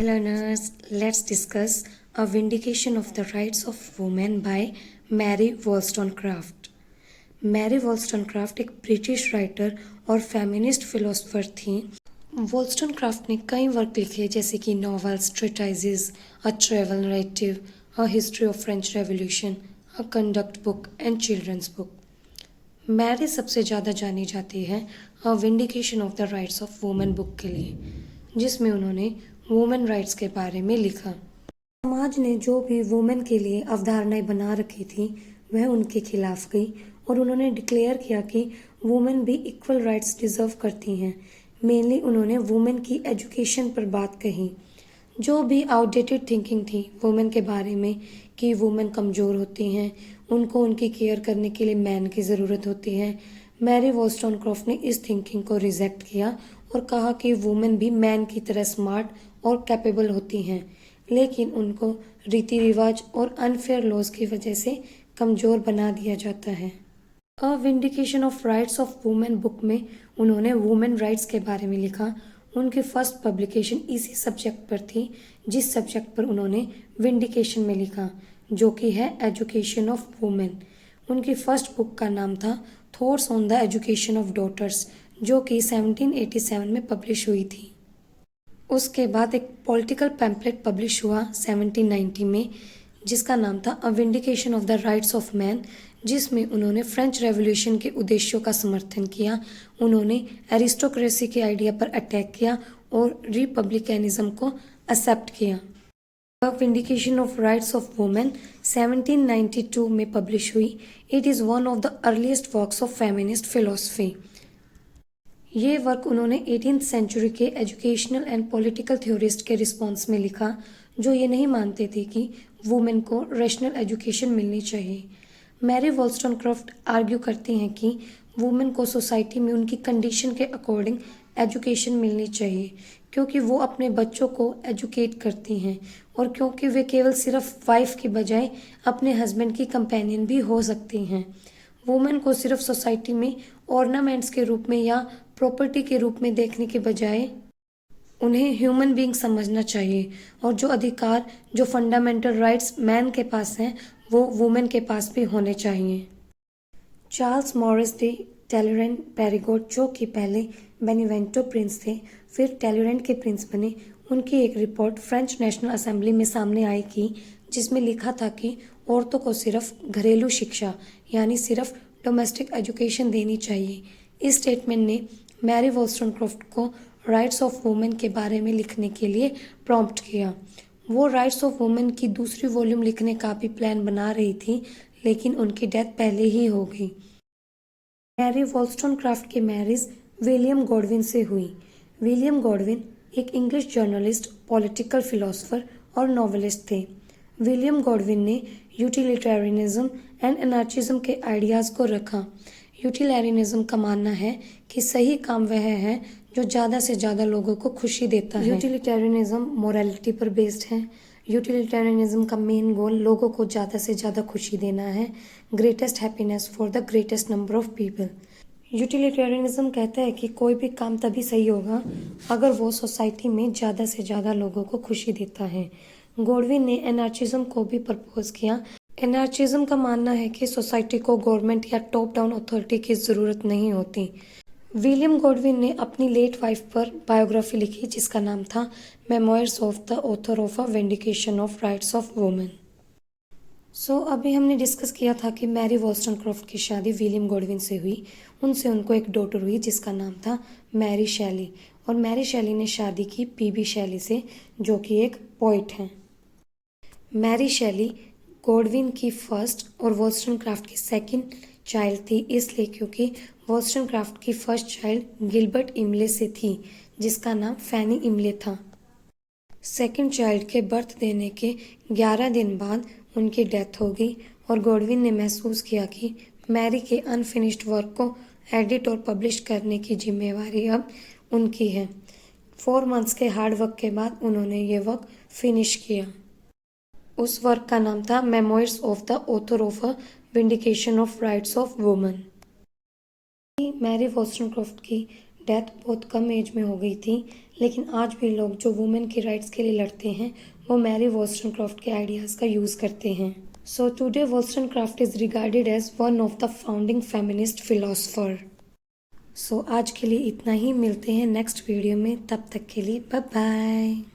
Learners, let's discuss A Vindication of the Rights of Women by Mary Wollstonecraft. Mary Wollstonecraft एक British writer और feminist philosopher थी। Wollstonecraft ने कई work लिखे जैसे कि novels, treatises, a travel narrative, a history of French revolution, a conduct book and children's book. Mary सबसे ज़्यादा जानी जाती है a vindication of the rights of women book के लिए, जिसमें उन्होंने वुमेन राइट्स के बारे में लिखा। समाज ने जो भी वुमेन के लिए अवधारणाएं बना रखी थी वह उनके खिलाफ गई और उन्होंने डिक्लेयर किया कि वुमेन भी इक्वल राइट्स डिजर्व करती हैं। मेनली उन्होंने वुमेन की एजुकेशन पर बात कही। जो भी आउटडेटेड थिंकिंग थी वुमेन के बारे में कि वुमेन कमज़ोर होती हैं, उनको उनकी केयर करने के लिए मैन की ज़रूरत होती है, मैरी वॉल्स्टोनक्राफ्ट ने इस थिंकिंग को रिजेक्ट किया और कहा कि वुमेन भी मैन की तरह स्मार्ट और कैपेबल होती हैं, लेकिन उनको रीति रिवाज और अनफेयर लॉज की वजह से कमज़ोर बना दिया जाता है। A vindication of rights of women book में उन्होंने वुमेन राइट्स के बारे में लिखा। उनकी फर्स्ट पब्लिकेशन इसी सब्जेक्ट पर थी जिस सब्जेक्ट पर उन्होंने विंडिकेशन में लिखा, जो कि है एजुकेशन ऑफ वुमेन। उनकी फर्स्ट बुक का नाम था thoughts on the education of daughters, जो कि 1787 में पब्लिश हुई थी। उसके बाद एक पॉलिटिकल पैम्पलेट पब्लिश हुआ 1790 में जिसका नाम था a vindication of the rights of man, जिसमें उन्होंने फ्रेंच रेवोल्यूशन के उद्देश्यों का समर्थन किया। उन्होंने एरिस्टोक्रेसी के आइडिया पर अटैक किया और रिपब्लिकनिज्म को एक्सेप्ट किया। The vindication of rights of women 1792 में पब्लिश हुई। It is one of the earliest works of feminist philosophy. ये वर्क उन्होंने 18th सेंचुरी के एजुकेशनल एंड पॉलिटिकल थ्योरिस्ट के रिस्पॉन्स में लिखा, जो ये नहीं मानते थे कि वुमेन को रेशनल एजुकेशन मिलनी चाहिए। मैरी वॉल्स्टोनक्राफ्ट आर्ग्यू करती हैं कि वुमेन को सोसाइटी में उनकी कंडीशन के अकॉर्डिंग एजुकेशन मिलनी चाहिए, क्योंकि वो अपने बच्चों को एजुकेट करती हैं और क्योंकि वे केवल सिर्फ वाइफ की बजाय अपने हस्बैंड की कंपेनियन भी हो सकती हैं। वुमेन को सिर्फ सोसाइटी में ऑर्नामेंट्स के रूप में या प्रॉपर्टी के रूप में देखने के बजाय उन्हें ह्यूमन बीइंग समझना चाहिए और जो अधिकार, जो फंडामेंटल राइट्स मैन के पास हैं वो वुमेन के पास भी होने चाहिए। चार्ल्स मॉरिस डी टैलरेंट पेरिगोट, जो कि पहले बेनिवेंटो प्रिंस थे फिर टैलरेंट के प्रिंस बने, उनकी एक रिपोर्ट फ्रेंच नेशनल असेंबली में सामने आई कि जिसमें लिखा था कि औरतों को सिर्फ घरेलू शिक्षा यानी सिर्फ डोमेस्टिक एजुकेशन देनी चाहिए। इस स्टेटमेंट ने मैरी वॉल्स्टोनक्राफ्ट को राइट्स ऑफ वुमेन के बारे में लिखने के लिए प्रॉम्प्ट किया। वो राइट्स ऑफ वुमेन की दूसरी वॉल्यूम लिखने का भी प्लान बना रही थी, लेकिन उनकी डेथ पहले ही हो गई। मैरी वॉल्स्टोनक्राफ्ट की मैरिज विलियम गॉडविन से हुई। विलियम गॉडविन एक इंग्लिश जर्नलिस्ट, पॉलिटिकल फिलोसोफर और नॉवेलिस्ट थे। विलियम गॉडविन ने यूटिलिटेरियनिज्म एंड एनार्चिज्म के आइडियाज़ को रखा। यूटिलिटेरियनिज्म का मानना है कि सही काम वह है जो ज़्यादा से ज़्यादा लोगों को खुशी देता है। यूटिलिटेरियनिज्म मोरालिटी पर बेस्ड है। यूटिलिटेरियनिज्म का मेन गोल लोगों को ज़्यादा से ज़्यादा खुशी देना है, greatest happiness for the greatest number of people. Utilitarianism कहता है कि कोई भी काम तभी सही होगा अगर वो सोसाइटी में ज़्यादा से ज़्यादा लोगों को खुशी देता है। गॉडविन ने एनार्चिज्म को भी प्रपोज किया। एनार्चिज्म का मानना है कि सोसाइटी को गवर्नमेंट या टॉप डाउन अथॉरिटी की ज़रूरत नहीं होती। विलियम गॉडविन ने अपनी लेट वाइफ पर बायोग्राफी लिखी जिसका नाम था memoirs of the author of a vindication of rights of women. अभी हमने डिस्कस किया था कि मैरी वॉल्स्टोनक्राफ्ट की शादी विलियम गॉडविन से हुई। उनसे उनको एक डॉटर हुई जिसका नाम था मैरी शैली, और मैरी शैली ने शादी की पीबी शैली से, जो कि एक पोइट हैं। मैरी शैली गॉडविन की फर्स्ट और वॉल्स्टोनक्राफ्ट की सेकंड चाइल्ड थी, इसलिए क्योंकि वॉल्स्टोनक्राफ्ट की फर्स्ट चाइल्ड गिलबर्ट इमले से थी जिसका नाम फैनी इमले था। सेकंड चाइल्ड के बर्थ देने के 11 दिन बाद उनकी डेथ हो गई और गॉडविन ने महसूस किया कि मैरी के अनफिनिश्ड वर्क को एडिट और पब्लिश करने की जिम्मेवारी अब उनकी है। 4 मंथ्स के हार्ड वर्क के बाद उन्होंने ये वर्क फिनिश किया। उस वर्क का नाम था memoirs of the author of a vindication of rights of women. Mary Wollstonecraft की डेथ बहुत कम एज में हो गई थी, लेकिन आज भी लोग जो वुमेन के राइट्स के लिए लड़ते हैं वो मैरी वॉल्स्टोनक्राफ्ट के आइडियाज़ का यूज़ करते हैं। So today Wollstonecraft is regarded as one of the founding feminist philosopher. So आज के लिए इतना ही, मिलते हैं नेक्स्ट वीडियो में, तब तक के लिए बाय बाय।